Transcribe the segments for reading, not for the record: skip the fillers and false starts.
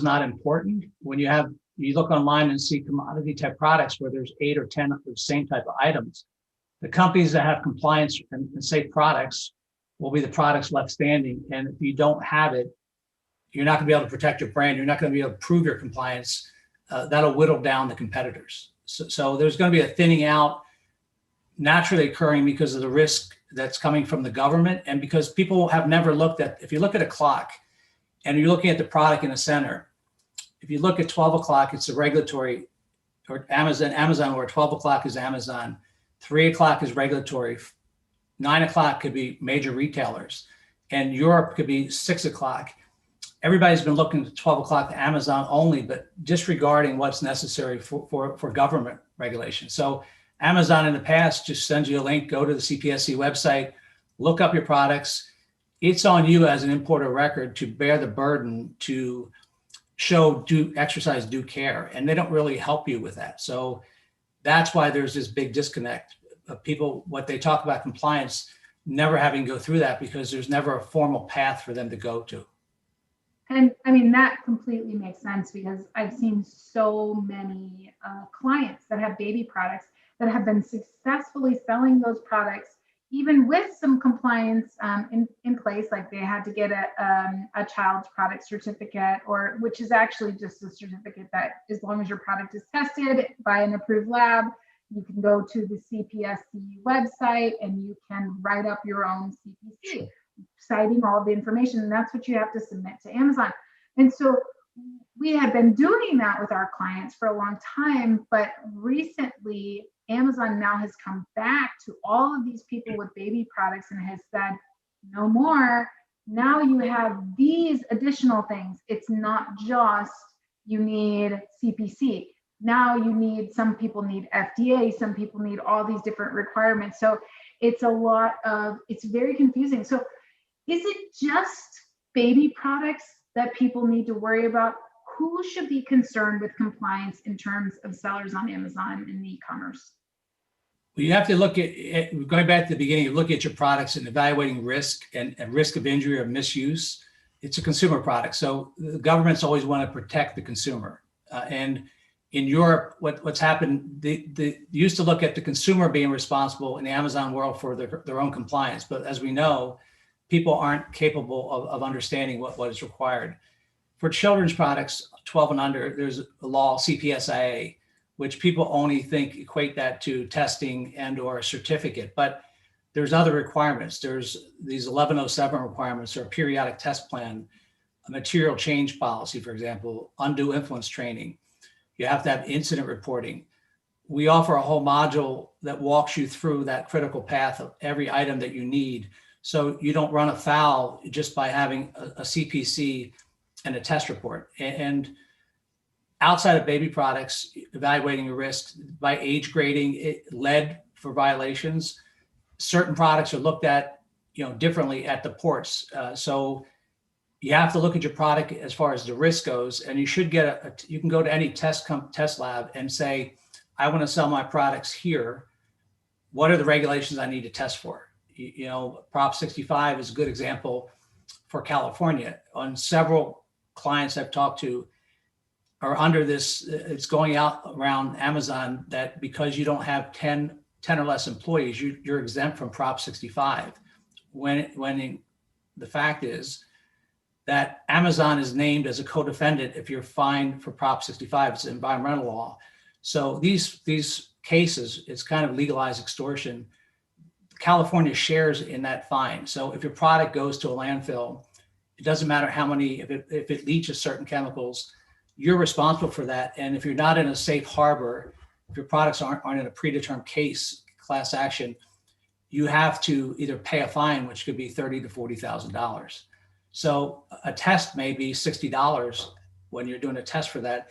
not important. When you look online and see commodity type products where there's 8 or 10 of the same type of items, the companies that have compliance and safe products will be the products left standing. And if you don't have it, you're not going to be able to protect your brand. You're not going to be able to prove your compliance. That'll whittle down the competitors. So there's going to be a thinning out naturally occurring because of the risk that's coming from the government, and because people have never looked at, if you look at a clock and you're looking at the product in the center, if you look at 12 o'clock, it's a regulatory, or Amazon, where 12 o'clock is Amazon, 3 o'clock is regulatory, 9 o'clock could be major retailers, and Europe could be 6 o'clock. Everybody's been looking at 12 o'clock to Amazon only, but disregarding what's necessary for government regulation. So Amazon in the past just sends you a link, go to the CPSC website, look up your products. It's on you as an importer of record to bear the burden to exercise due care. And they don't really help you with that. So that's why there's this big disconnect of people, what they talk about compliance, never having to go through that because there's never a formal path for them to go to. And I mean, that completely makes sense, because I've seen so many clients that have baby products that have been successfully selling those products, even with some compliance in place, like they had to get a child's product certificate, or which is actually just a certificate that as long as your product is tested by an approved lab, you can go to the CPSC website and you can write up your own CPC, citing all the information, and that's what you have to submit to Amazon. And so we had been doing that with our clients for a long time, but recently Amazon now has come back to all of these people with baby products and has said, no more. Now you have these additional things. It's not just you need CPC. Now you need, some people need FDA, some people need all these different requirements. So it's it's very confusing. So is it just baby products that people need to worry about? Who should be concerned with compliance in terms of sellers on Amazon and e-commerce? Well, you have to look at, going back to the beginning, you look at your products and evaluating risk and risk of injury or misuse. It's a consumer product. So the governments always want to protect the consumer. And in Europe, what's happened, they used to look at the consumer being responsible in the Amazon world for their own compliance. But as we know, people aren't capable of understanding what is required. For children's products, 12 and under, there's a law, CPSIA, which people only equate that to testing and or a certificate, but there's other requirements. There's these 1107 requirements, or a periodic test plan, a material change policy, for example, undue influence training. You have to have incident reporting. We offer a whole module that walks you through that critical path of every item that you need, so you don't run afoul just by having a CPC and a test report. And outside of baby products, evaluating your risk by age grading, lead for violations. Certain products are looked at, differently at the ports. So you have to look at your product as far as the risk goes, and you should get you can go to any test lab and say, I want to sell my products here. What are the regulations I need to test for? Prop 65 is a good example for California. On several clients I've talked to are under this, it's going out around Amazon that because you don't have 10 or less employees, you're exempt from Prop 65. When the fact is that Amazon is named as a co-defendant if you're fined for Prop 65, it's environmental law. So these cases, it's kind of legalized extortion. California shares in that fine. So if your product goes to a landfill, it doesn't matter how many, if it leaches certain chemicals, you're responsible for that. And if you're not in a safe harbor, if your products aren't in a predetermined case, class action, you have to either pay a fine, which could be $30,000 to $40,000. So a test may be $60 when you're doing a test for that.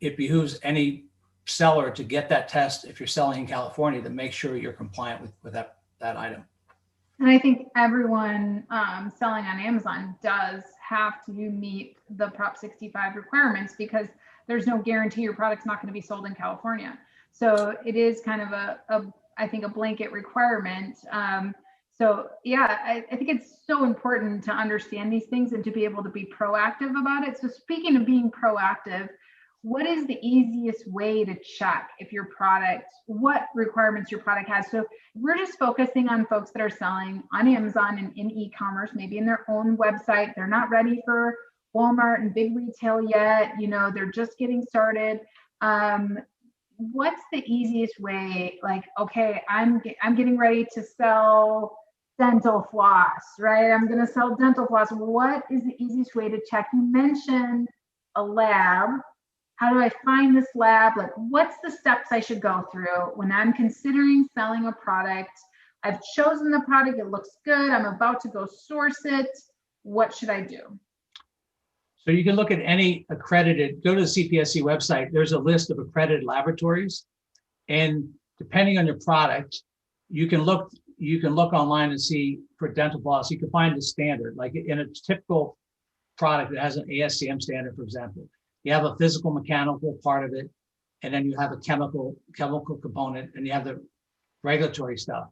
It behooves any seller to get that test if you're selling in California to make sure you're compliant with that item. And I think everyone selling on Amazon does have to meet the Prop 65 requirements, because there's no guarantee your product's not going to be sold in California. So it is kind of I think a blanket requirement. So yeah, I think it's so important to understand these things and to be able to be proactive about it. So speaking of being proactive, what is the easiest way to check if your product, what requirements your product has? So we're just focusing on folks that are selling on Amazon and in e-commerce, maybe in their own website. They're not ready for Walmart and big retail yet. You know, they're just getting started. What's the easiest way? Like, okay, I'm getting ready to sell dental floss, right? I'm going to sell dental floss. What is the easiest way to check? You mentioned a lab. How do I find this lab? Like, what's the steps I should go through when I'm considering selling a product? I've chosen the product. It looks good. I'm about to go source it. What should I do? So you can look at any accredited, go to the CPSC website. There's a list of accredited laboratories. And depending on your product, you can look online and see for dental floss, you can find the standard. Like in a typical product that has an ASTM standard, for example, you have a physical mechanical part of it, and then you have a chemical component, and you have the regulatory stuff.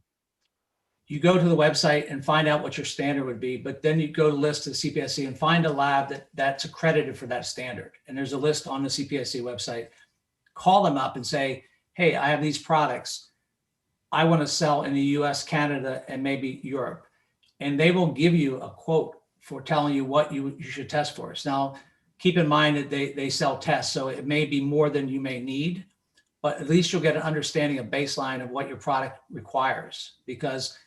You go to the website and find out what your standard would be, but then you go to list to the CPSC and find a lab that's accredited for that standard. And there's a list on the CPSC website. Call them up and say, hey, I have these products. I want to sell in the US, Canada, and maybe Europe. And they will give you a quote for telling you what you should test for. So now, keep in mind that they sell tests, so it may be more than you may need, but at least you'll get an understanding of baseline of what your product requires, because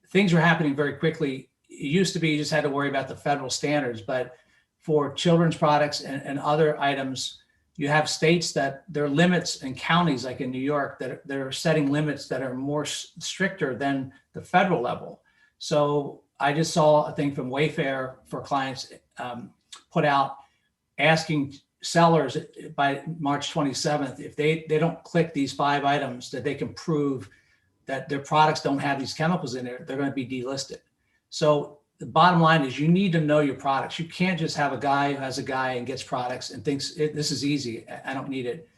things are happening very quickly. It used to be you just had to worry about the federal standards, but for children's products and other items, you have states that there are limits, and counties like in New York that they're setting limits that are more stricter than the federal level. So I just saw a thing from Wayfair for clients put out asking sellers by March 27th, if they don't click these 5 items that they can prove that their products don't have these chemicals in there, they're going to be delisted. So the bottom line is you need to know your products. You can't just have a guy who has a guy and gets products and thinks this is easy, I don't need it.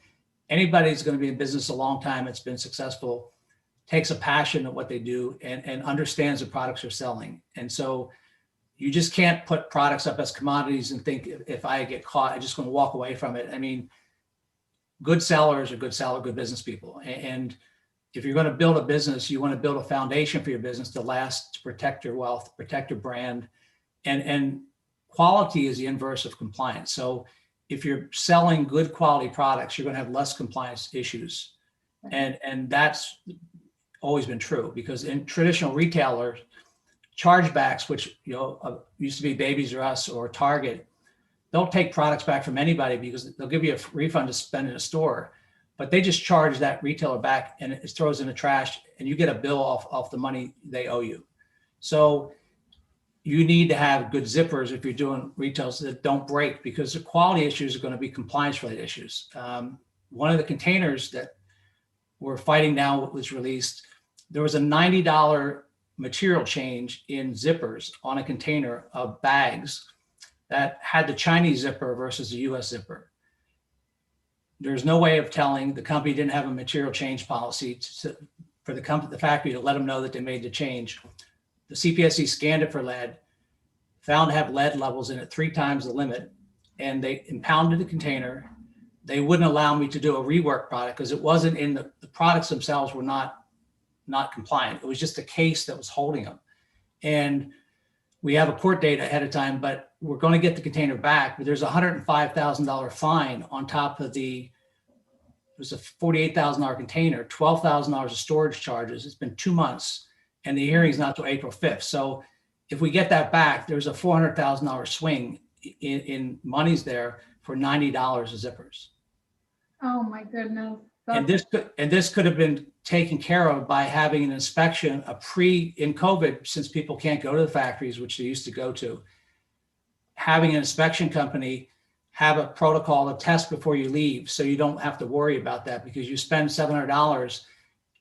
Anybody who's going to be in business a long time, it's been successful, takes a passion at what they do and understands the products they're selling. And so you just can't put products up as commodities and think if I get caught, I'm just going to walk away from it. I mean, good sellers are good business people. And if you're going to build a business, you want to build a foundation for your business to last, to protect your wealth, protect your brand. And quality is the inverse of compliance. So if you're selling good quality products, you're going to have less compliance issues. And that's always been true, because in traditional retailers, chargebacks, which used to be Babies R Us or Target, they'll take products back from anybody because they'll give you a refund to spend in a store, but they just charge that retailer back and it throws in the trash, and you get a bill off the money they owe you. So you need to have good zippers if you're doing retails that don't break, because the quality issues are going to be compliance related issues. One of the containers that we're fighting now was released. There was a $90 material change in zippers on a container of bags that had the Chinese zipper versus the US zipper. There's no way of telling. The company didn't have a material change policy for the factory to let them know that they made the change. The CPSC scanned it for lead, found to have lead levels in it 3 times the limit, and they impounded the container. They wouldn't allow me to do a rework product because it wasn't in the products themselves were not compliant. It was just a case that was holding them. And we have a court date ahead of time, but we're going to get the container back. But there's a $105,000 fine on top of it was a $48,000 container, $12,000 of storage charges. It's been 2 months, and the hearing's not till April 5th. So if we get that back, there's a $400,000 swing in monies there for $90 of zippers. Oh my goodness. And this could have been taken care of by having an inspection, in COVID, since people can't go to the factories, which they used to go to, having an inspection company have a protocol to test before you leave, so you don't have to worry about that, because you spend $700.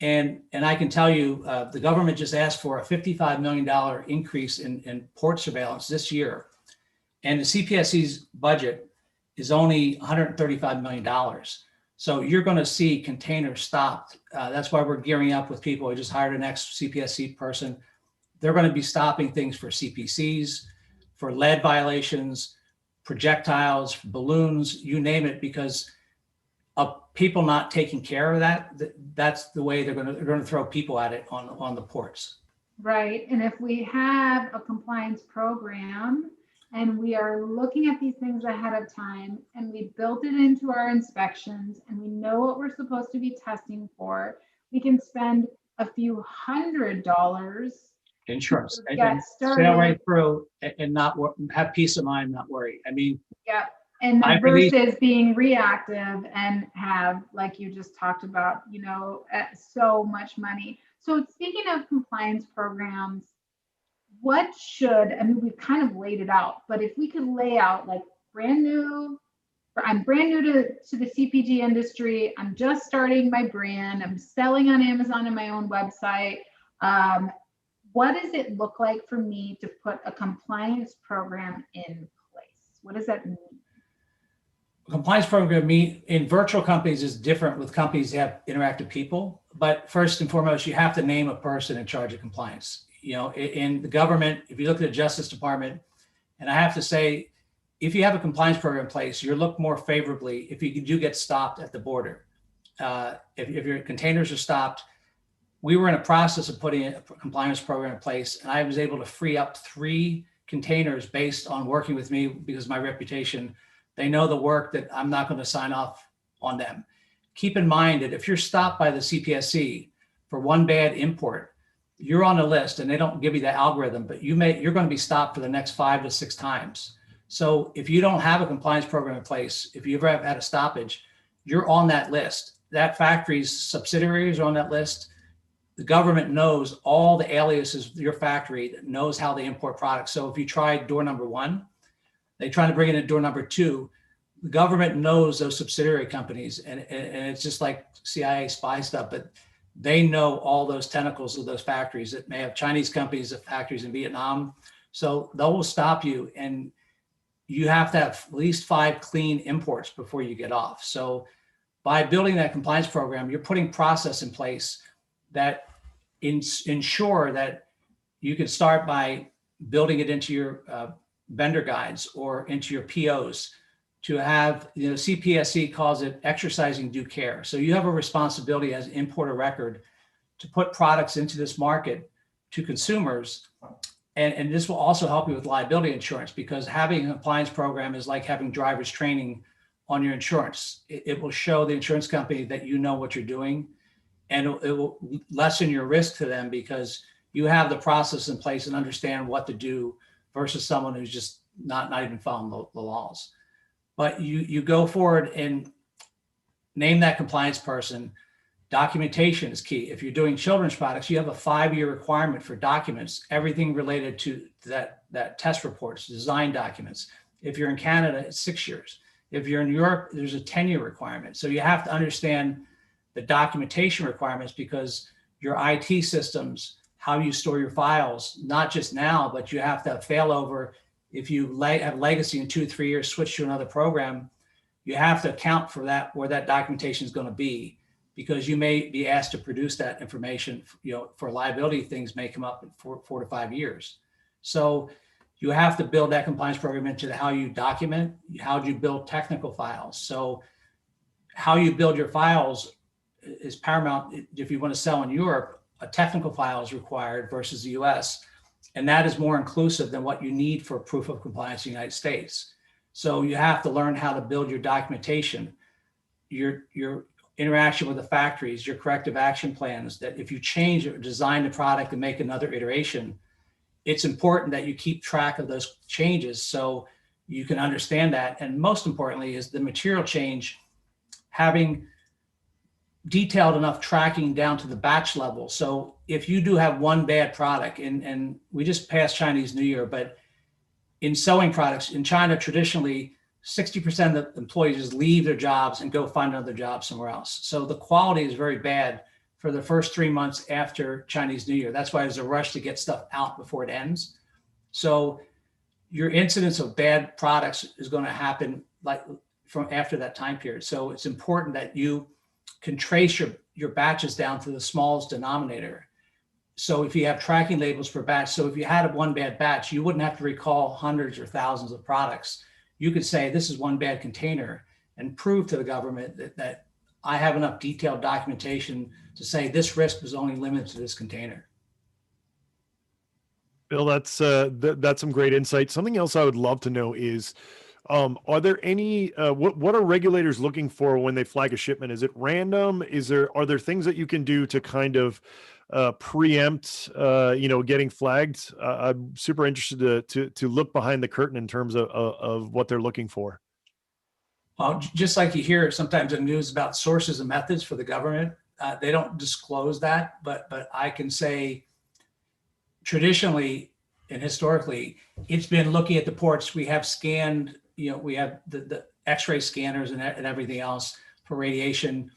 And I can tell you, the government just asked for a $55 million increase in port surveillance this year. And the CPSC's budget is only $135 million. So you're going to see containers stopped. That's why we're gearing up with people. I just hired an ex-CPSC person they're going to be stopping things for CPCs, for lead violations, projectiles, balloons, you name it, because of people not taking care of that. That's the way they're going to throw people at it on the ports. Right. And if we have a compliance program and we are looking at these things ahead of time and we built it into our inspections and we know what we're supposed to be testing for, we can spend a few $100s Insurance to and get sail started. right through and not have peace of mind, not worry. I mean, Yeah. And I released- versus being reactive and have, like you just talked about, so much money. So speaking of compliance programs, what should, I mean, we've kind of laid it out, but if we could lay out like I'm brand new to the CPG industry. I'm just starting my brand. I'm selling on Amazon and my own website. What does it look like for me to put a compliance program in place? What does that mean? Compliance program in virtual companies is different with companies that have interactive people. But first and foremost, you have to name a person in charge of compliance. In the government, if you look at the Justice Department, and I have to say, if you have a compliance program in place, you're looked more favorably if you do get stopped at the border. If your containers are stopped, we were in a process of putting a compliance program in place, and I was able to free up 3 containers based on working with me because of my reputation. They know the work that I'm not going to sign off on them. Keep in mind that if you're stopped by the CPSC for one bad import, you're on the list and they don't give you the algorithm, but you're going to be stopped for the next 5 to 6 times. So if you don't have a compliance program in place, if you've ever had a stoppage, you're on that list. That factory's subsidiaries are on that list. The government knows all the aliases of your factory, that knows how they import products. So if you try door number 1, they try to bring it in door number 2. The government knows those subsidiary companies, and it's just like CIA spy stuff, but they know all those tentacles of those factories that may have Chinese companies, that factories in Vietnam. So they will stop you, and you have to have at least 5 clean imports before you get off. So by building that compliance program, you're putting process in place that ensure that you can start by building it into your vendor guides or into your POs to have, CPSC calls it exercising due care. So you have a responsibility as importer record to put products into this market to consumers. And this will also help you with liability insurance, because having a compliance program is like having driver's training on your insurance. It will show the insurance company that you know what you're doing, and it will lessen your risk to them because you have the process in place and understand what to do versus someone who's just not even following the laws. But you go forward and name that compliance person. Documentation is key. If you're doing children's products, you have a 5-year requirement for documents, everything related to that test reports, design documents. If you're in Canada, it's 6 years. If you're in Europe, there's a 10-year requirement. So you have to understand the documentation requirements, because your IT systems, how you store your files, not just now, but you have to have failover. If you have legacy in 2-3 years, switch to another program, you have to account for that, where that documentation is going to be, because you may be asked to produce that information, for liability things may come up in 4 to 5 years. So you have to build that compliance program into how you document, how do you build technical files. So how you build your files is paramount. If you want to sell in Europe, a technical file is required versus the US. And that is more inclusive than what you need for proof of compliance in the United States. So you have to learn how to build your documentation, your interaction with the factories, your corrective action plans, that if you change or design the product and make another iteration, it's important that you keep track of those changes so you can understand that. And most importantly is the material change, having detailed enough tracking down to the batch level. So if you do have one bad product, and we just passed Chinese New Year, but in sewing products in China, traditionally 60% of the employees just leave their jobs and go find another job somewhere else. So the quality is very bad for the first 3 months after Chinese New Year. That's why there's a rush to get stuff out before it ends. So your incidence of bad products is going to happen like from after that time period. So it's important that you can trace your batches down to the smallest denominator. So if you have tracking labels per batch, so if you had one bad batch, you wouldn't have to recall hundreds or thousands of products. You could say this is one bad container and prove to the government that I have enough detailed documentation to say this risk was only limited to this container. Bill, that's some great insight. Something else I would love to know is, are there any what are regulators looking for when they flag a shipment? Is it random? Are there things that you can do to kind of preempt getting flagged? I'm super interested to look behind the curtain in terms of what they're looking for. Well, just like you hear sometimes in news about sources and methods for the government, they don't disclose that, but I can say traditionally and historically, it's been looking at the ports. We have scanned, we have the X-ray scanners and everything else for radiation.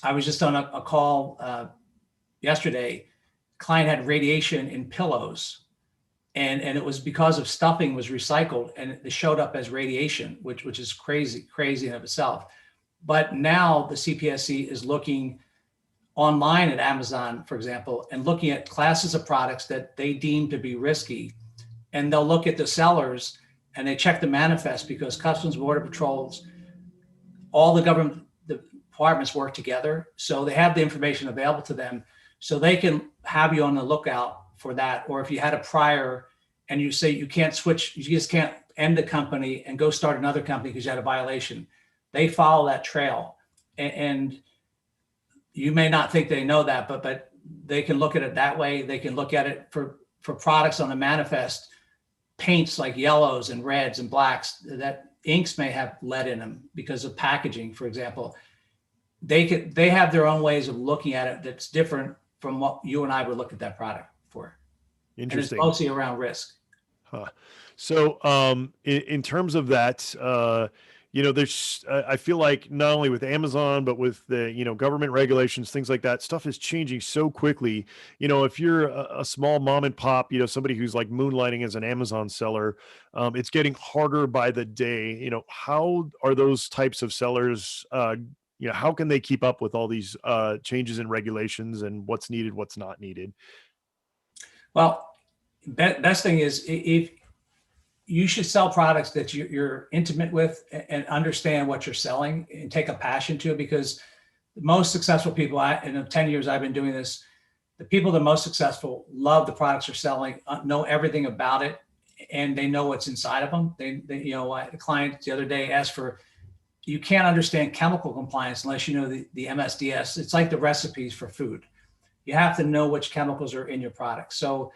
I was just on a call yesterday. Client had radiation in pillows, and it was because of stuffing was recycled and it showed up as radiation, which is crazy in of itself. But now the CPSC is looking online at Amazon, for example, and looking at classes of products that they deem to be risky. And they'll look at the sellers and they check the manifest, because Customs Border Patrols, all the government departments work together. So they have the information available to them. So they can have you on the lookout for that. Or if you had a prior and you say you can't switch, you just can't end the company and go start another company because you had a violation, they follow that trail. And you may not think they know that, but they can look at it that way. They can look at it for products on the manifest, paints like yellows and reds and blacks, that inks may have lead in them because of packaging, for example. They have their own ways of looking at it that's different from what you and I would look at that product for. Interesting. And it's mostly around risk. Huh. So in terms of that, there's I feel like not only with Amazon, but with the, government regulations, things like that, stuff is changing so quickly. If you're a small mom and pop, somebody who's like moonlighting as an Amazon seller, it's getting harder by the day. How are those types of sellers, how can they keep up with all these changes in regulations and what's needed, what's not needed? Well, best thing is if you should sell products that you're intimate with and understand what you're selling and take a passion to it, because the most successful people, in the 10 years I've been doing this, the people that are most successful love the products they're selling, know everything about it, and they know what's inside of them. A client the other day asked for, you can't understand chemical compliance unless you know the MSDS. It's like the recipes for food. You have to know which chemicals are in your product. So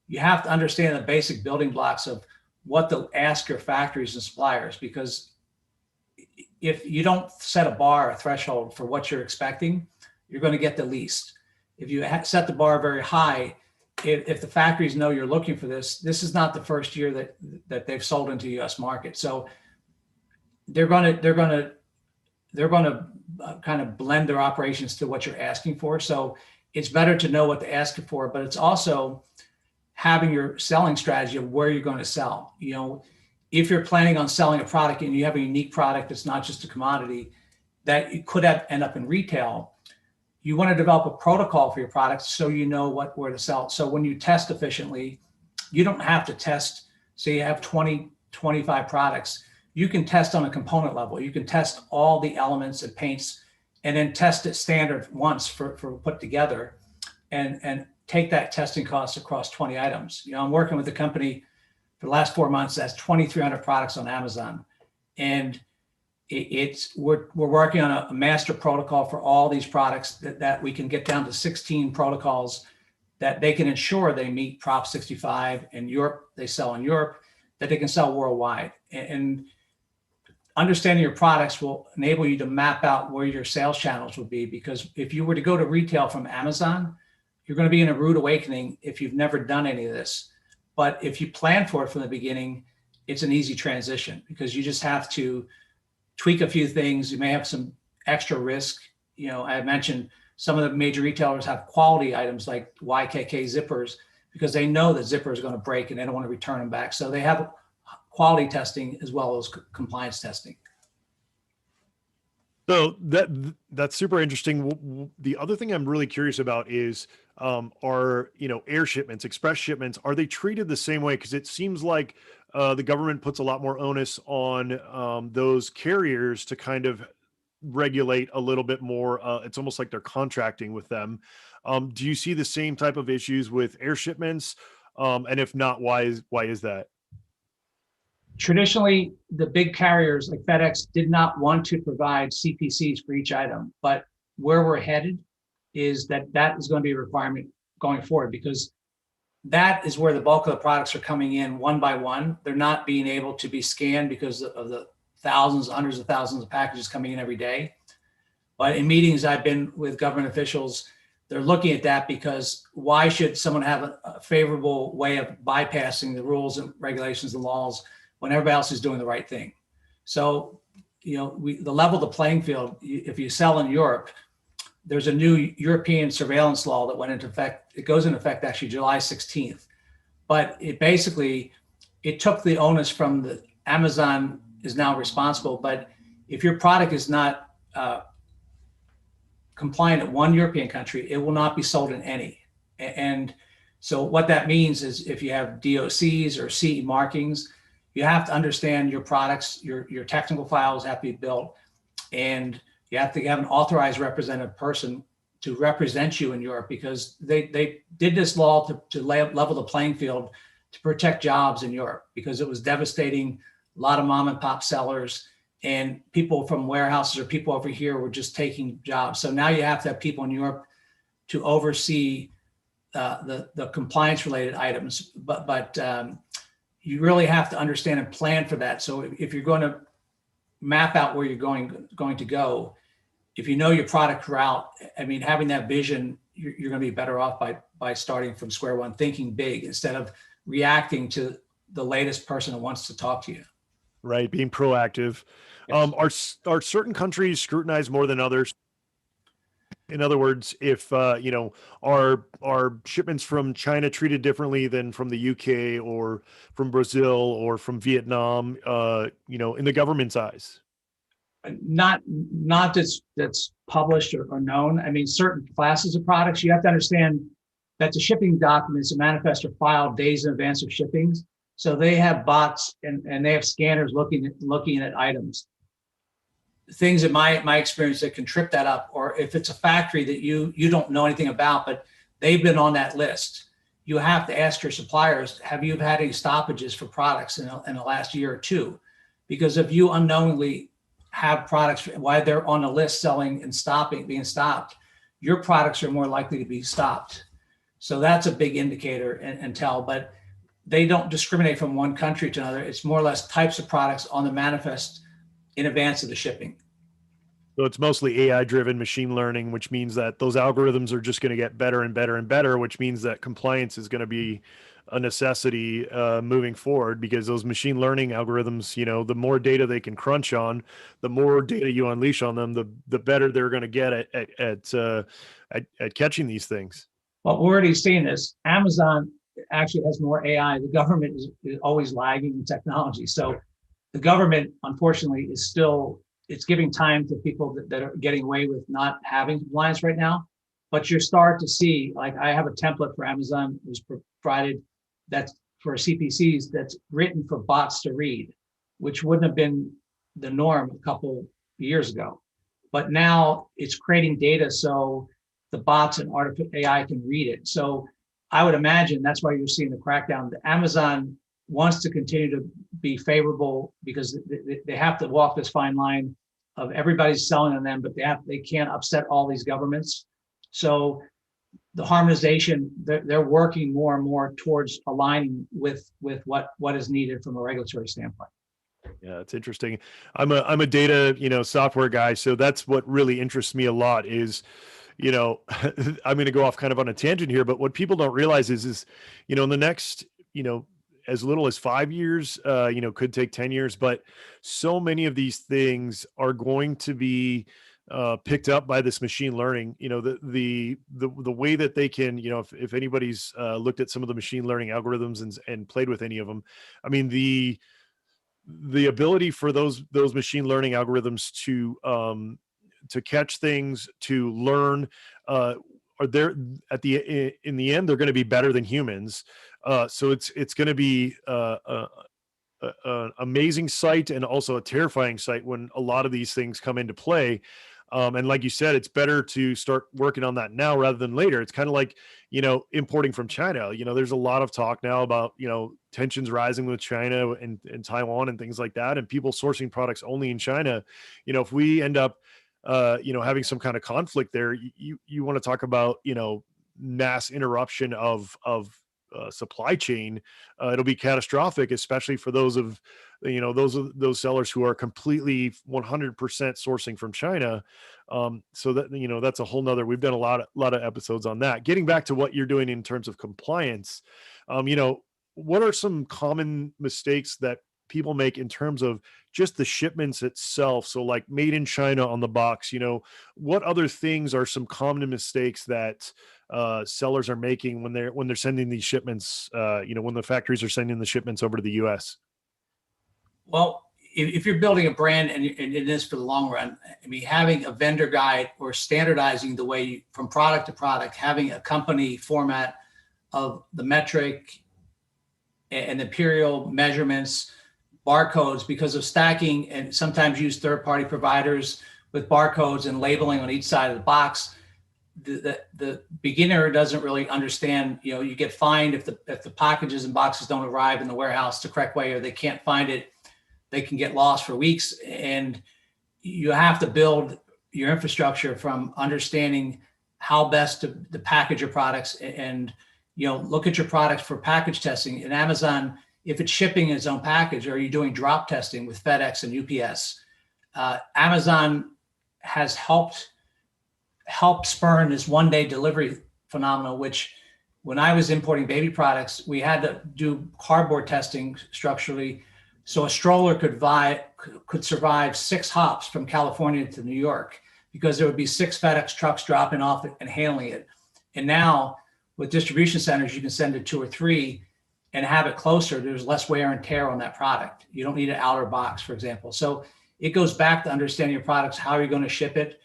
you have to understand the basic building blocks of what to ask your factories and suppliers, because if you don't set a bar, a threshold for what you're expecting, you're going to get the least. If you set the bar very high, if the factories know you're looking for this is not the first year that they've sold into the U.S. market. So they're going to kind of blend their operations to what you're asking for. So it's better to know what to ask for, but it's also having your selling strategy of where you're going to sell. If you're planning on selling a product and you have a unique product that's not just a commodity that you could end up in retail, you want to develop a protocol for your products so you know where to sell. So when you test efficiently, you don't have to test, say you have 20, 25 products. You can test on a component level. You can test all the elements and paints and then test it standard once for put together and take that testing cost across 20 items. I'm working with a company for the last 4 months that's 2,300 products on Amazon. And we're working on a master protocol for all these products that we can get down to 16 protocols that they can ensure they meet Prop 65 in Europe, they sell in Europe, that they can sell worldwide. And understanding your products will enable you to map out where your sales channels will be, because if you were to go to retail from Amazon, you're going to be in a rude awakening if you've never done any of this. But if you plan for it from the beginning, it's an easy transition, because you just have to tweak a few things. You may have some extra risk. I mentioned some of the major retailers have quality items like YKK zippers, because they know that zipper is going to break and they don't want to return them back. So they have quality testing as well as compliance testing. So that's super interesting. The other thing I'm really curious about is, are, air shipments, express shipments, are they treated the same way? Because it seems like the government puts a lot more onus on those carriers to kind of regulate a little bit more. It's almost like they're contracting with them. Do you see the same type of issues with air shipments? And if not, why is that? Traditionally, the big carriers like FedEx did not want to provide CPCs for each item, but where we're headed is that is going to be a requirement going forward, because that is where the bulk of the products are coming in one by one. They're not being able to be scanned because of the thousands, hundreds of thousands of packages coming in every day. But in meetings I've been with government officials, they're looking at that, because why should someone have a favorable way of bypassing the rules and regulations and laws when everybody else is doing the right thing? So, the level of the playing field, if you sell in Europe, there's a new European surveillance law that went into effect. It goes into effect actually July 16th. But it took the onus from the Amazon is now responsible. But if your product is not compliant in one European country, it will not be sold in any. And so what that means is, if you have DOCs or CE markings, you have to understand your products, your technical files have to be built, and you have to have an authorized representative person to represent you in Europe, because they did this law to level the playing field, to protect jobs in Europe, because it was devastating. A lot of mom and pop sellers and people from warehouses or people over here were just taking jobs. So now you have to have people in Europe to oversee the compliance related items, but you really have to understand and plan for that. So if you're going to map out where you're going to go, if you know your product route, I mean, having that vision, you're going to be better off by starting from square one, thinking big instead of reacting to the latest person who wants to talk to you. Right, being proactive. Are certain countries scrutinized more than others? In other words, if are shipments from China treated differently than from the UK or from Brazil or from Vietnam, in the government's eyes? Not that's published or known. I mean, certain classes of products, you have to understand that the shipping documents and manifest are filed days in advance of shippings. So they have bots and they have scanners looking at items. Things in my experience that can trip that up, or if it's a factory that you don't know anything about, but they've been on that list, you have to ask your suppliers, have you had any stoppages for products in the last year or two? Because if you unknowingly have products while they're on the list selling and being stopped, your products are more likely to be stopped. So that's a big indicator and tell, but they don't discriminate from one country to another. It's more or less types of products on the manifest in advance of the shipping. So it's mostly AI driven machine learning, which means that those algorithms are just going to get better and better and better, which means that compliance is going to be a necessity moving forward, because those machine learning algorithms, the more data they can crunch on, the more data you unleash on them, the better they're going to get at catching these things. Well, we're already seeing this. Amazon actually has more AI. The government is always lagging in technology. So the government, unfortunately, it's giving time to people that are getting away with not having compliance right now. But you start to see, like, I have a template for Amazon that was provided that's for CPCs that's written for bots to read, which wouldn't have been the norm a couple years ago. But now it's creating data so the bots and artificial AI can read it. So I would imagine that's why you're seeing the crackdown. The Amazon wants to continue to be favorable, because they have to walk this fine line of everybody's selling on them, but they can't upset all these governments. So the harmonization, they're working more and more towards aligning with what is needed from a regulatory standpoint. Yeah, it's interesting. I'm a data, software guy. So that's what really interests me a lot is, I'm going to go off kind of on a tangent here, but what people don't realize is, in the next, as little as 5 years, could take 10 years, but so many of these things are going to be picked up by this machine learning. The way that they can, if anybody's looked at some of the machine learning algorithms and played with any of them, I mean, the ability for those machine learning algorithms to to catch things, to learn. Are there in the end, they're going to be better than humans. So it's going to be an amazing sight and also a terrifying sight when a lot of these things come into play. And like you said, it's better to start working on that now rather than later. It's kind of like, importing from China. There's a lot of talk now about, tensions rising with China and Taiwan and things like that, and people sourcing products only in China. If we end up, having some kind of conflict there, you want to talk about, mass interruption of supply chain. It'll be catastrophic, especially for those those sellers who are completely 100% sourcing from China. So that, that's a whole nother, we've done a lot of episodes on that. Getting back to what you're doing in terms of compliance, what are some common mistakes that people make in terms of just the shipments itself? So like made in China on the box, what other things are some common mistakes that sellers are making when they're sending these shipments, when the factories are sending the shipments over to the US? Well, if you're building a brand and it is for the long run, I mean, having a vendor guide or standardizing the way from product to product, having a company format of the metric and imperial measurements, barcodes, because of stacking, and sometimes use third-party providers with barcodes and labeling on each side of the box. The beginner doesn't really understand. You get fined if the packages and boxes don't arrive in the warehouse the correct way, or they can't find it. They can get lost for weeks, and you have to build your infrastructure from understanding how best to package your products, and look at your products for package testing. In Amazon, if it's shipping its own package, or are you doing drop testing with FedEx and UPS? Amazon has helped spurn this one-day delivery phenomenon, which when I was importing baby products, we had to do cardboard testing structurally. So a stroller could survive 6 hops from California to New York, because there would be 6 FedEx trucks dropping off it and handling it. And now with distribution centers, you can send it 2 or 3 and have it closer. There's less wear and tear on that product. You don't need an outer box, for example. So it goes back to understanding your products, how you're going to ship it,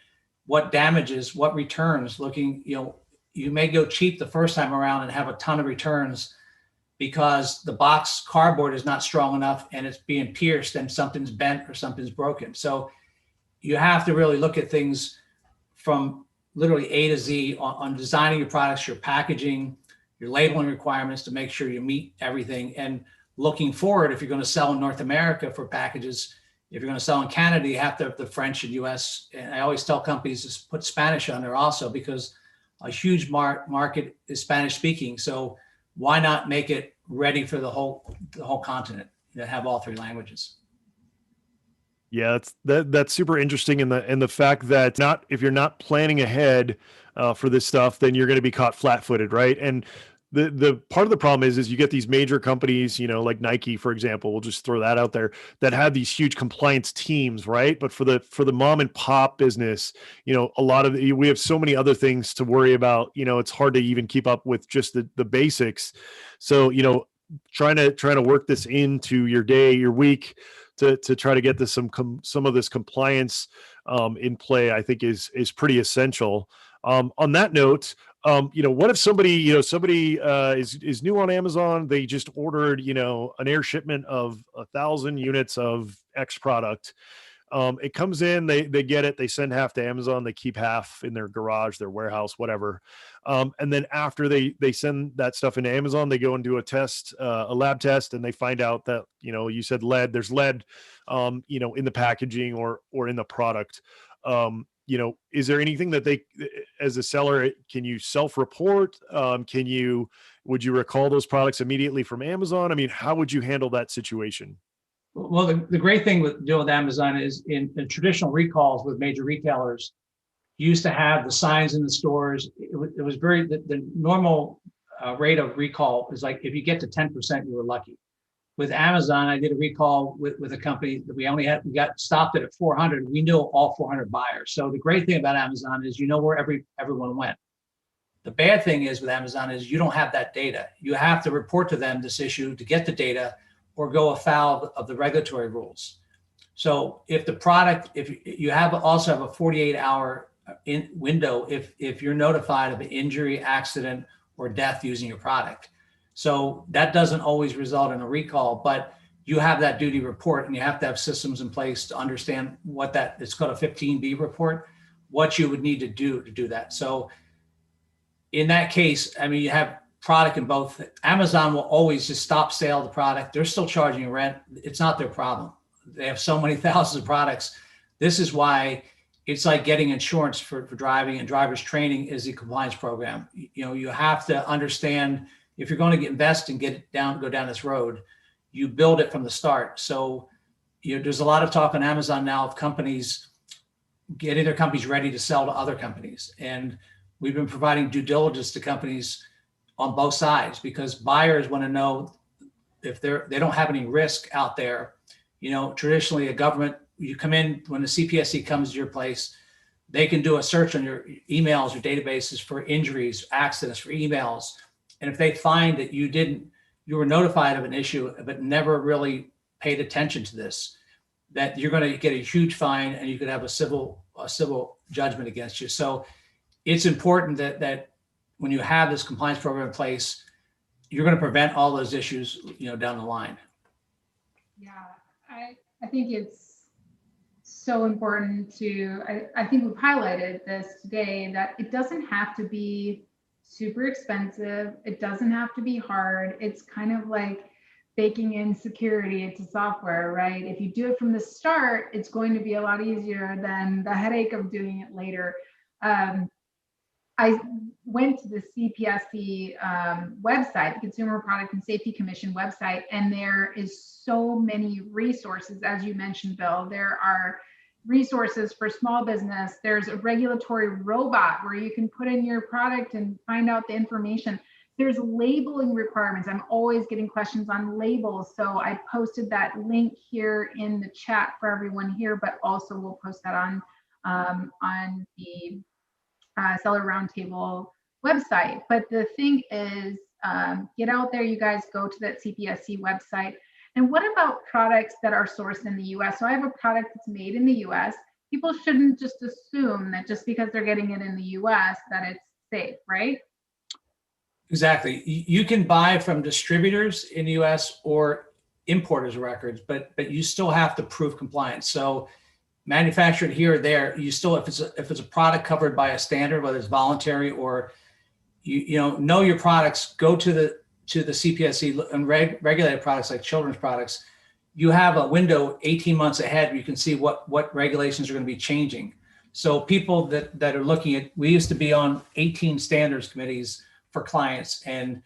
what damages, what returns. You may go cheap the first time around and have a ton of returns because the box cardboard is not strong enough and it's being pierced and something's bent or something's broken. So you have to really look at things from literally A to Z on designing your products, your packaging, your labeling requirements to make sure you meet everything. And looking forward, if you're going to sell in North America for packages, if you're going to sell in Canada, you have to have the French and US. And I always tell companies to put Spanish on there also, because a huge market is Spanish speaking. So why not make it ready for the whole continent that have all 3 languages? Yeah, that's super interesting, in the fact that if you're not planning ahead for this stuff, then you're going to be caught flat-footed, right? And the part of the problem is you get these major companies, like Nike, for example, we'll just throw that out there, that have these huge compliance teams, right? But for the mom and pop business, we have so many other things to worry about. It's hard to even keep up with just the basics. So, trying to work this into your day, your week, to try to get this some of this compliance in play, I think is pretty essential. On that note, what if somebody is new on Amazon? They just ordered, an air shipment of 1,000 units of X product. It comes in, they get it, they send half to Amazon, they keep half in their garage, their warehouse, whatever. And then after they send that stuff into Amazon, they go and do a lab test, and they find out that, you said there's lead, in the packaging or in the product. Is there anything that as a seller, can you self-report? Would you recall those products immediately from Amazon? I mean, how would you handle that situation? Well, the great thing with dealing with Amazon is in traditional recalls with major retailers, you used to have the signs in the stores. It was the normal rate of recall is like, if you get to 10%, you were lucky. With Amazon, I did a recall with a company that we got stopped at 400. We knew all 400 buyers. So the great thing about Amazon is where everyone went. The bad thing is with Amazon is you don't have that data. You have to report to them this issue to get the data, or go afoul of the regulatory rules. So if the product, if you have also have a 48-hour window, if you're notified of an injury, accident, or death using your product. So that doesn't always result in a recall, but you have that duty report, and you have to have systems in place to understand what that, it's called a 15B report, what you would need to do that. So in that case, I mean, you have product in both. Amazon will always just stop sale of the product. They're still charging you rent. It's not their problem. They have so many thousands of products. This is why it's like getting insurance for driving, and driver's training is the compliance program. You know, you have to understand if you're going to invest and go down this road, you build it from the start. So there's a lot of talk on Amazon now of companies getting their companies ready to sell to other companies. And we've been providing due diligence to companies on both sides, because buyers want to know if they don't have any risk out there. You know, traditionally a government, you come in, when the CPSC comes to your place, they can do a search on your emails or databases for injuries, accidents, for emails. And if they find that you were notified of an issue, but never really paid attention to this, that you're going to get a huge fine, and you could have a civil judgment against you. So it's important that when you have this compliance program in place, you're going to prevent all those issues, down the line. Yeah, I think it's so important I think we've highlighted this today, that it doesn't have to be super expensive. It doesn't have to be hard. It's kind of like baking in security into software, right? If you do it from the start, it's going to be a lot easier than the headache of doing it later. I went to the CPSC website, the Consumer Product and Safety Commission website, and there is so many resources, as you mentioned, Bill. There are resources for small business. There's a regulatory robot where you can put in your product and find out the information. There's labeling requirements. I'm always getting questions on labels. So I posted that link here in the chat for everyone here, but also we'll post that on the Seller Roundtable website. But the thing is, get out there, you guys, go to that CPSC website. And what about products that are sourced in the US? So I have a product that's made in the US. People shouldn't just assume that just because they're getting it in the US that it's safe, right? Exactly. You can buy from distributors in the US or importers of records, but you still have to prove compliance. So manufactured here or there, you still, if it's a product covered by a standard, whether it's voluntary or know your products, go to the CPSC and regulated products like children's products. You have a window 18 months ahead where you can see what regulations are going to be changing. So people that are looking at, we used to be on 18 standards committees for clients and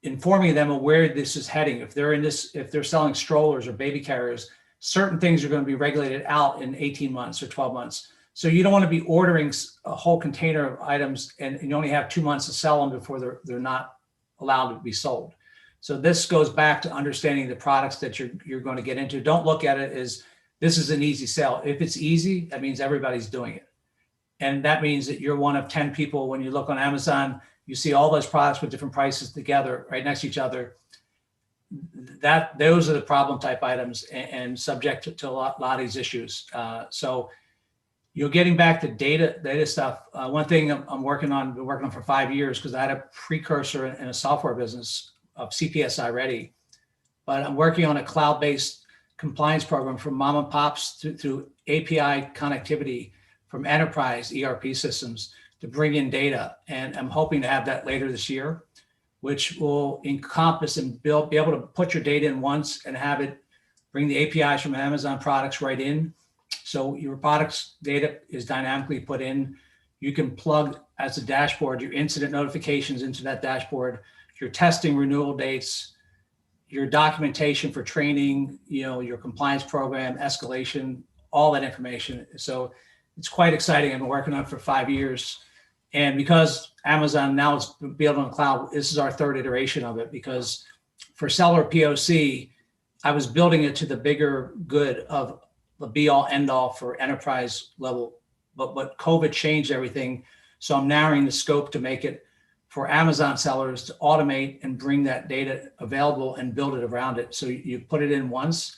informing them of where this is heading. If they're selling strollers or baby carriers, certain things are going to be regulated out in 18 months or 12 months. So you don't want to be ordering a whole container of items and you only have 2 months to sell them before they're not allowed to be sold. So this goes back to understanding the products that you're going to get into. Don't look at it as this is an easy sell. If it's easy, that means everybody's doing it. And that means that you're one of 10 people. When you look on Amazon, you see all those products with different prices together right next to each other. Those are the problem type items and subject to a lot of these issues. So you're getting back to data stuff. One thing I'm working on, been working on for 5 years, because I had a precursor in a software business of CPSI Ready, but I'm working on a cloud-based compliance program from mom and pops through API connectivity from enterprise ERP systems to bring in data. And I'm hoping to have that later this year, which will encompass and be able to put your data in once and have it bring the APIs from Amazon products right in. So your products data is dynamically put in. You can plug as a dashboard your incident notifications into that dashboard, your testing renewal dates, your documentation for training, your compliance program, escalation, all that information. So it's quite exciting. I've been working on it for 5 years. And because Amazon now is built on the cloud, this is our third iteration of it, because for seller POC, I was building it to the bigger good of the be all end all for enterprise level, but COVID changed everything. So I'm narrowing the scope to make it for Amazon sellers to automate and bring that data available and build it around it. So you put it in once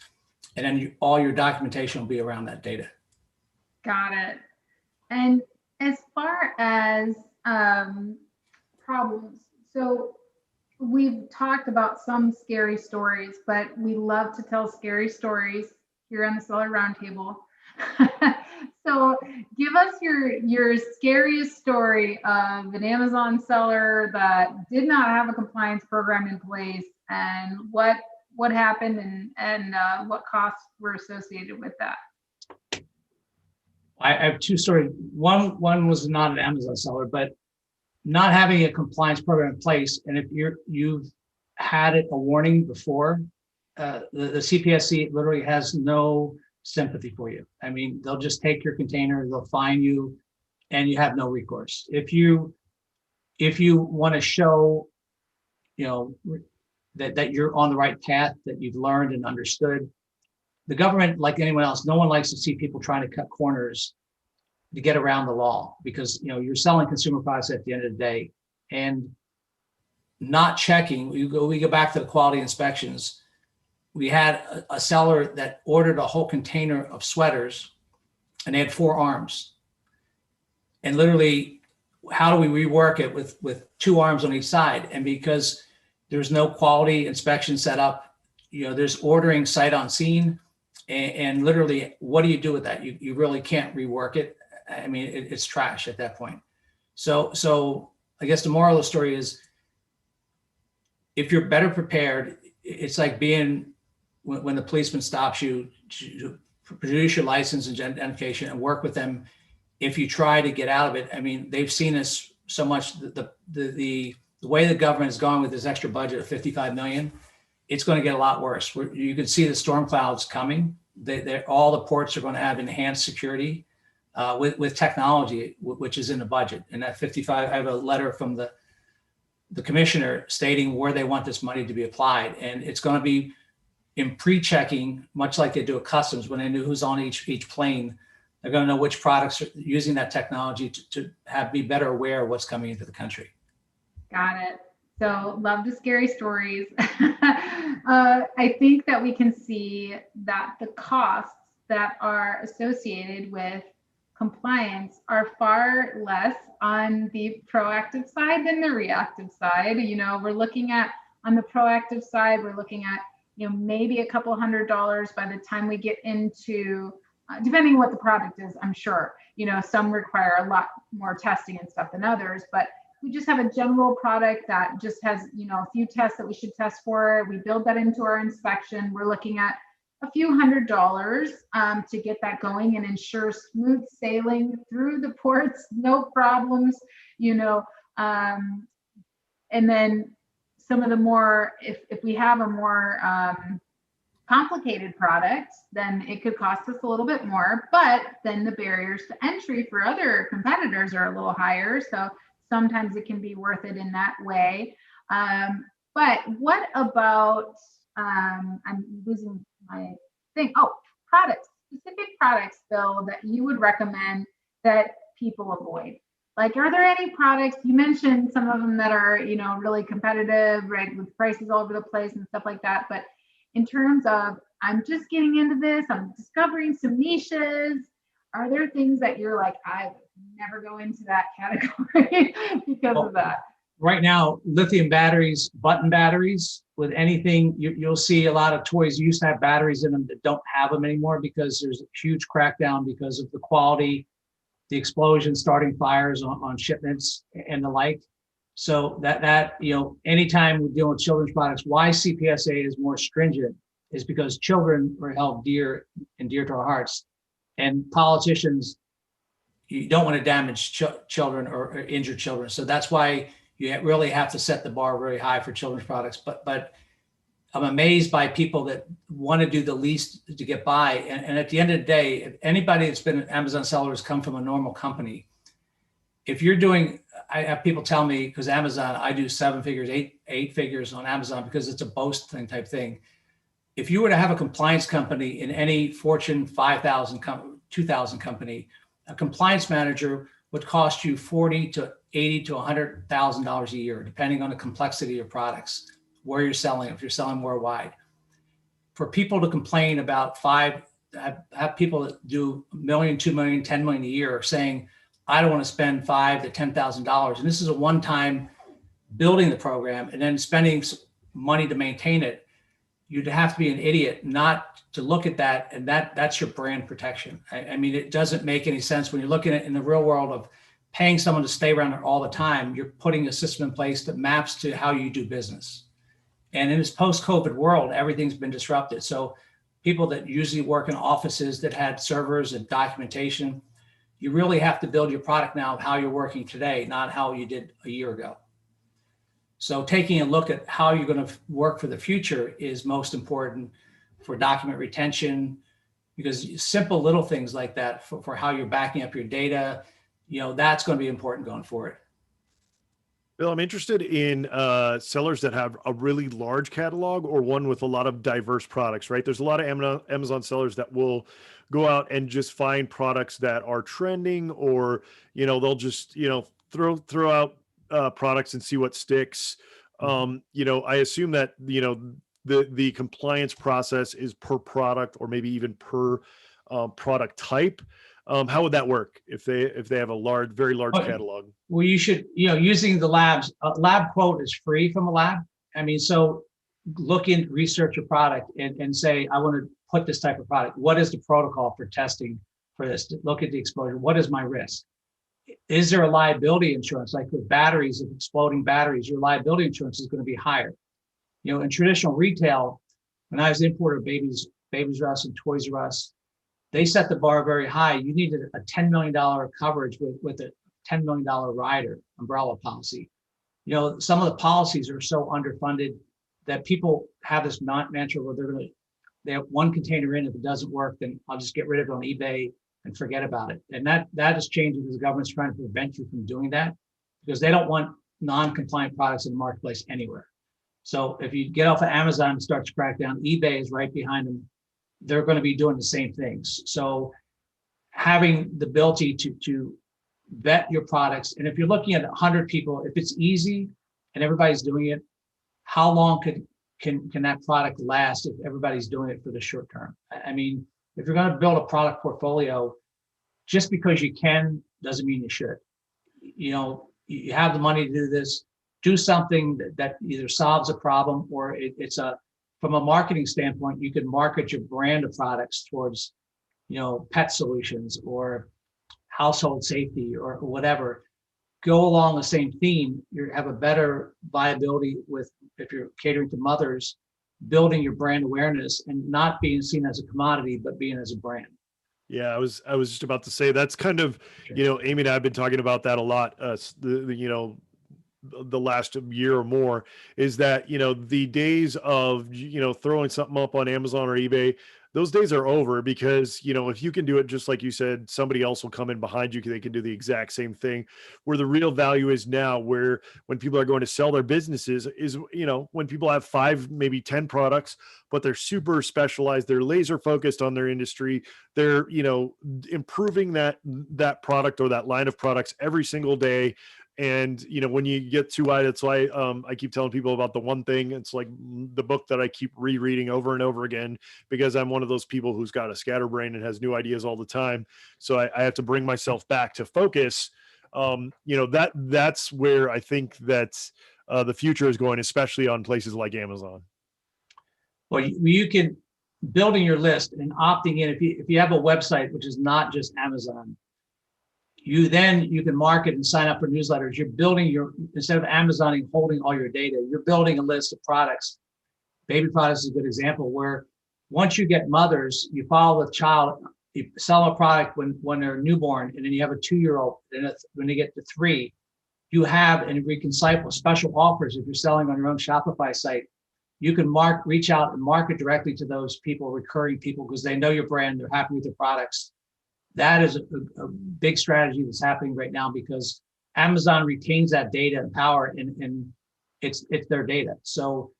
And then all your documentation will be around that data. Got it. And as far as problems, so we've talked about some scary stories, but we love to tell scary stories here on the Seller Roundtable. So give us your scariest story of an Amazon seller that did not have a compliance program in place, and what happened, and what costs were associated with that. I have two stories. One was not an Amazon seller, but not having a compliance program in place. And if you've had a warning before, the CPSC literally has no sympathy for you. I mean, they'll just take your container, they'll fine you, and you have no recourse. If you want to show, that you're on the right path, that you've learned and understood, the government, like anyone else, no one likes to see people trying to cut corners to get around the law, because you're selling consumer products at the end of the day, and not checking. We go back to the quality inspections. We had a seller that ordered a whole container of sweaters, and they had 4 arms. And literally, how do we rework it with 2 arms on each side? And because there's no quality inspection set up, there's ordering sight unseen, and literally, what do you do with that? You really can't rework it. I mean, it's trash at that point. So I guess the moral of the story is, if you're better prepared, it's like being, when the policeman stops you, to produce your license and identification and work with them. If you try to get out of it, I mean, they've seen us so much. The way the government is going with this extra budget of $55 million, it's going to get a lot worse. You can see the storm clouds coming. All the ports are going to have enhanced security with technology, which is in the budget. And that 55, I have a letter from the commissioner stating where they want this money to be applied. And it's going to be in pre-checking, much like they do at customs, when they knew who's on each plane. They're going to know which products are using that technology to be better aware of what's coming into the country. Got it. So love the scary stories. I think that we can see that the costs that are associated with compliance are far less on the proactive side than the reactive side. We're looking at, on the proactive side, we're looking at, maybe a couple $100 by the time we get into, depending on what the product is, I'm sure, some require a lot more testing and stuff than others, but we just have a general product that just has, a few tests that we should test for. We build that into our inspection. We're looking at a few $100s to get that going and ensure smooth sailing through the ports, no problems, and then some of the more, if we have a more complicated product, then it could cost us a little bit more, but then the barriers to entry for other competitors are a little higher. So sometimes it can be worth it in that way. But what about, I'm losing my thing. Oh, products, specific products, Bill, that you would recommend that people avoid. Like, are there any products, you mentioned some of them that are, really competitive, right, with prices all over the place and stuff like that. But in terms of, I'm just getting into this, I'm discovering some niches, are there things that you're like, I would never go into that category because of that? Right now, lithium batteries, button batteries, with anything, you'll see a lot of toys used to have batteries in them that don't have them anymore, because there's a huge crackdown because of the quality, the explosion, starting fires on shipments and the like. So that anytime we're dealing with children's products, why CPSA is more stringent is because children are held dear to our hearts, and politicians, you don't want to damage children or injure children. So that's why you really have to set the bar very high for children's products. But I'm amazed by people that want to do the least to get by. And at the end of the day, if anybody that's been an Amazon seller has come from a normal company. If you're doing, I have people tell me, because Amazon, I do 7 figures, eight figures on Amazon because it's a boasting type thing. If you were to have a compliance company in any Fortune 5,000, 2,000 company, a compliance manager would cost you $40,000 to $80,000 to $100,000 a year, depending on the complexity of products, where you're selling, if you're selling worldwide. for people to complain about have people that do $1 million, $2 million, $10 million a year saying, I don't want to spend $5,000 to $10,000. And this is a one-time building the program and then spending money to maintain it. You'd have to be an idiot not to look at that. And that's your brand protection. I mean, it doesn't make any sense when you're looking at in the real world of paying someone to stay around there all the time. You're putting a system in place that maps to how you do business. And in this post-COVID world, everything's been disrupted. So people that usually work in offices that had servers and documentation, you really have to build your product now of how you're working today, not how you did a year ago. So taking a look at how you're going to work for the future is most important for document retention, because simple little things like that for how you're backing up your data, that's going to be important going forward. Bill, I'm interested in sellers that have a really large catalog or one with a lot of diverse products, right? There's a lot of Amazon sellers that will go out and just find products that are trending, or, they'll just, throw out products and see what sticks. I assume that, the compliance process is per product or maybe even per product type. How would that work if they have a very large catalog? Well, you should, using the labs, lab quote is free from a lab. I mean, so look in, research your product and say, I want to put this type of product. What is the protocol for testing for this? Look at the exposure. What is my risk? Is there a liability insurance? Like with batteries, if exploding batteries, your liability insurance is going to be higher. In traditional retail, when I was importer of Babies R Us and Toys R Us, they set the bar very high. You needed a $10 million coverage with a $10 million rider umbrella policy. Some of the policies are so underfunded that people have this mantra where they have one container in. If it doesn't work, then I'll just get rid of it on eBay and forget about it. And that is changing because the government's trying to prevent you from doing that, because they don't want non-compliant products in the marketplace anywhere. So if you get off of Amazon and start to crack down, eBay is right behind them. They're going to be doing the same things. So having the ability to vet your products, and if you're looking at 100 people, if it's easy and everybody's doing it, how long can that product last if everybody's doing it for the short term? I mean, if you're going to build a product portfolio, just because you can doesn't mean you should. You have the money to do this. Do something that either solves a problem or from a marketing standpoint, you can market your brand of products towards, pet solutions or household safety or whatever. Go along the same theme. You have a better viability if you're catering to mothers, building your brand awareness and not being seen as a commodity, but being as a brand. Yeah, I was just about to say that's kind of, Amy and I have been talking about that a lot. The last year or more, is that the days of throwing something up on Amazon or eBay, those days are over, because if you can do it just like you said, somebody else will come in behind you. They can do the exact same thing. Where the real value is now, where when people are going to sell their businesses, is when people have 5, maybe 10 products, but they're super specialized, they're laser focused on their industry, they're improving that product or that line of products every single day. And, when you get too wide, it's why I keep telling people about the one thing. It's like the book that I keep rereading over and over again, because I'm one of those people who's got a scatterbrain and has new ideas all the time. So I have to bring myself back to focus. That's where I think that the future is going, especially on places like Amazon. Well, you can building your list and opting in. If you have a website, which is not just Amazon, you can market and sign up for newsletters. You're building instead of Amazoning, holding all your data, you're building a list of products. Baby products is a good example, where once you get mothers, you follow the child, you sell a product when they're newborn, and then you have a 2-year-old, and when they get to 3, you have, and we can cycle special offers. If you're selling on your own Shopify site, you can reach out and market directly to those people, recurring people, because they know your brand, they're happy with your products. That is a big strategy that's happening right now, because Amazon retains that data and power, and it's their data. So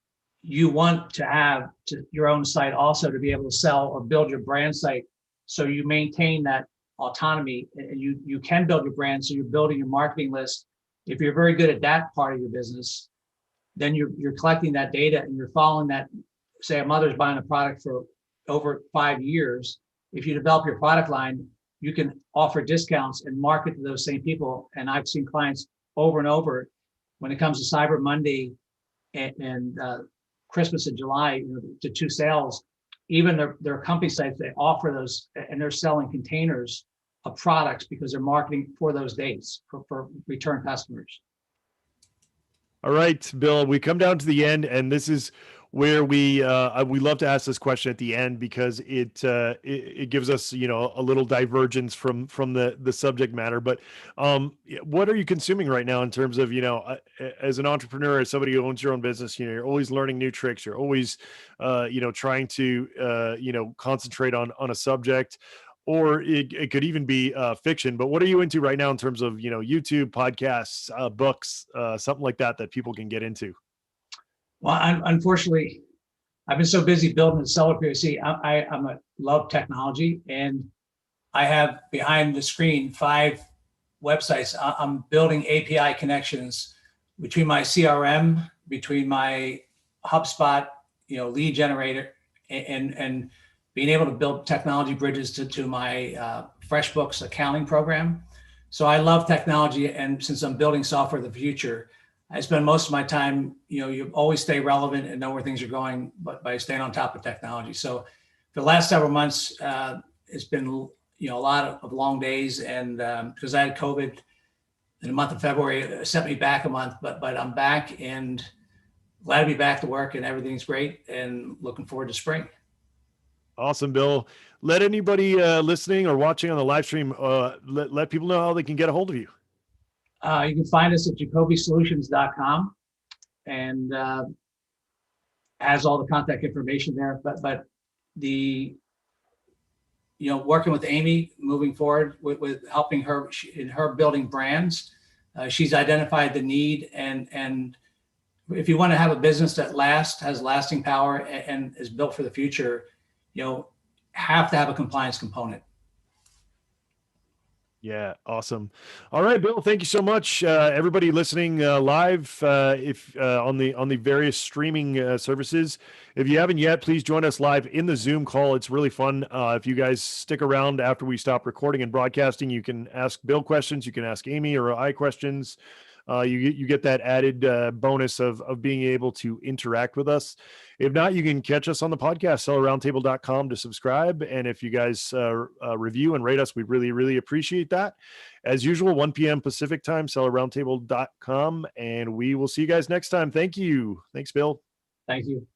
you want to have your own site also to be able to sell or build your brand site, so you maintain that autonomy, and you can build your brand. So you're building your marketing list. If you're very good at that part of your business, then you're collecting that data and you're following that say a mother's buying a product for over 5 years, if you develop your product line, you can offer discounts and market to those same people. And I've seen clients over and over when it comes to Cyber Monday and Christmas in July, you know, the two sales, even their company sites, they offer those, and they're selling containers of products because they're marketing for those dates for return customers. All right, Bill, we come down to the end, and this is where we love to ask this question at the end because it gives us, you know, a little divergence from the subject matter. But what are you consuming right now in terms of, you know, as an entrepreneur, as somebody who owns your own business, you know, you're always learning new tricks. You're always, you know, trying to, you know, concentrate on a subject. Or it could even be fiction. But what are you into right now in terms of, you know, YouTube, podcasts, books, something like that people can get into? Well, unfortunately, I've been so busy building the seller POC. I'm a love technology, and I have behind the screen 5 websites. I'm building API connections between my CRM, between my HubSpot, you know, lead generator, and being able to build technology bridges to my FreshBooks accounting program. So I love technology, and since I'm building software of the future, I spend most of my time, you know, you always stay relevant and know where things are going, but by staying on top of technology. So for the last several months, it's been, you know, a lot of long days, and because I had COVID in the month of February, it sent me back a month, but I'm back and glad to be back to work, and everything's great, and looking forward to spring. Awesome, Bill. Let anybody listening or watching on the live stream, let people know how they can get a hold of you. You can find us at jacobysolutions.com, and has all the contact information there. But the, you know, working with Amy moving forward with helping her in her building brands, she's identified the need, and if you want to have a business that has lasting power and is built for the future, you know, have to have a compliance component. Yeah, awesome. All right, Bill, thank you so much. Everybody listening live, if on the various streaming services, if you haven't yet, please join us live in the Zoom call. It's really fun. If you guys stick around after we stop recording and broadcasting, you can ask Bill questions, you can ask Amy or I questions. You get that added bonus of being able to interact with us. If not, you can catch us on the podcast, sellerroundtable.com to subscribe. And if you guys review and rate us, we really, really appreciate that. As usual, 1 p.m. Pacific time, sellerroundtable.com. And we will see you guys next time. Thank you. Thanks, Bill. Thank you.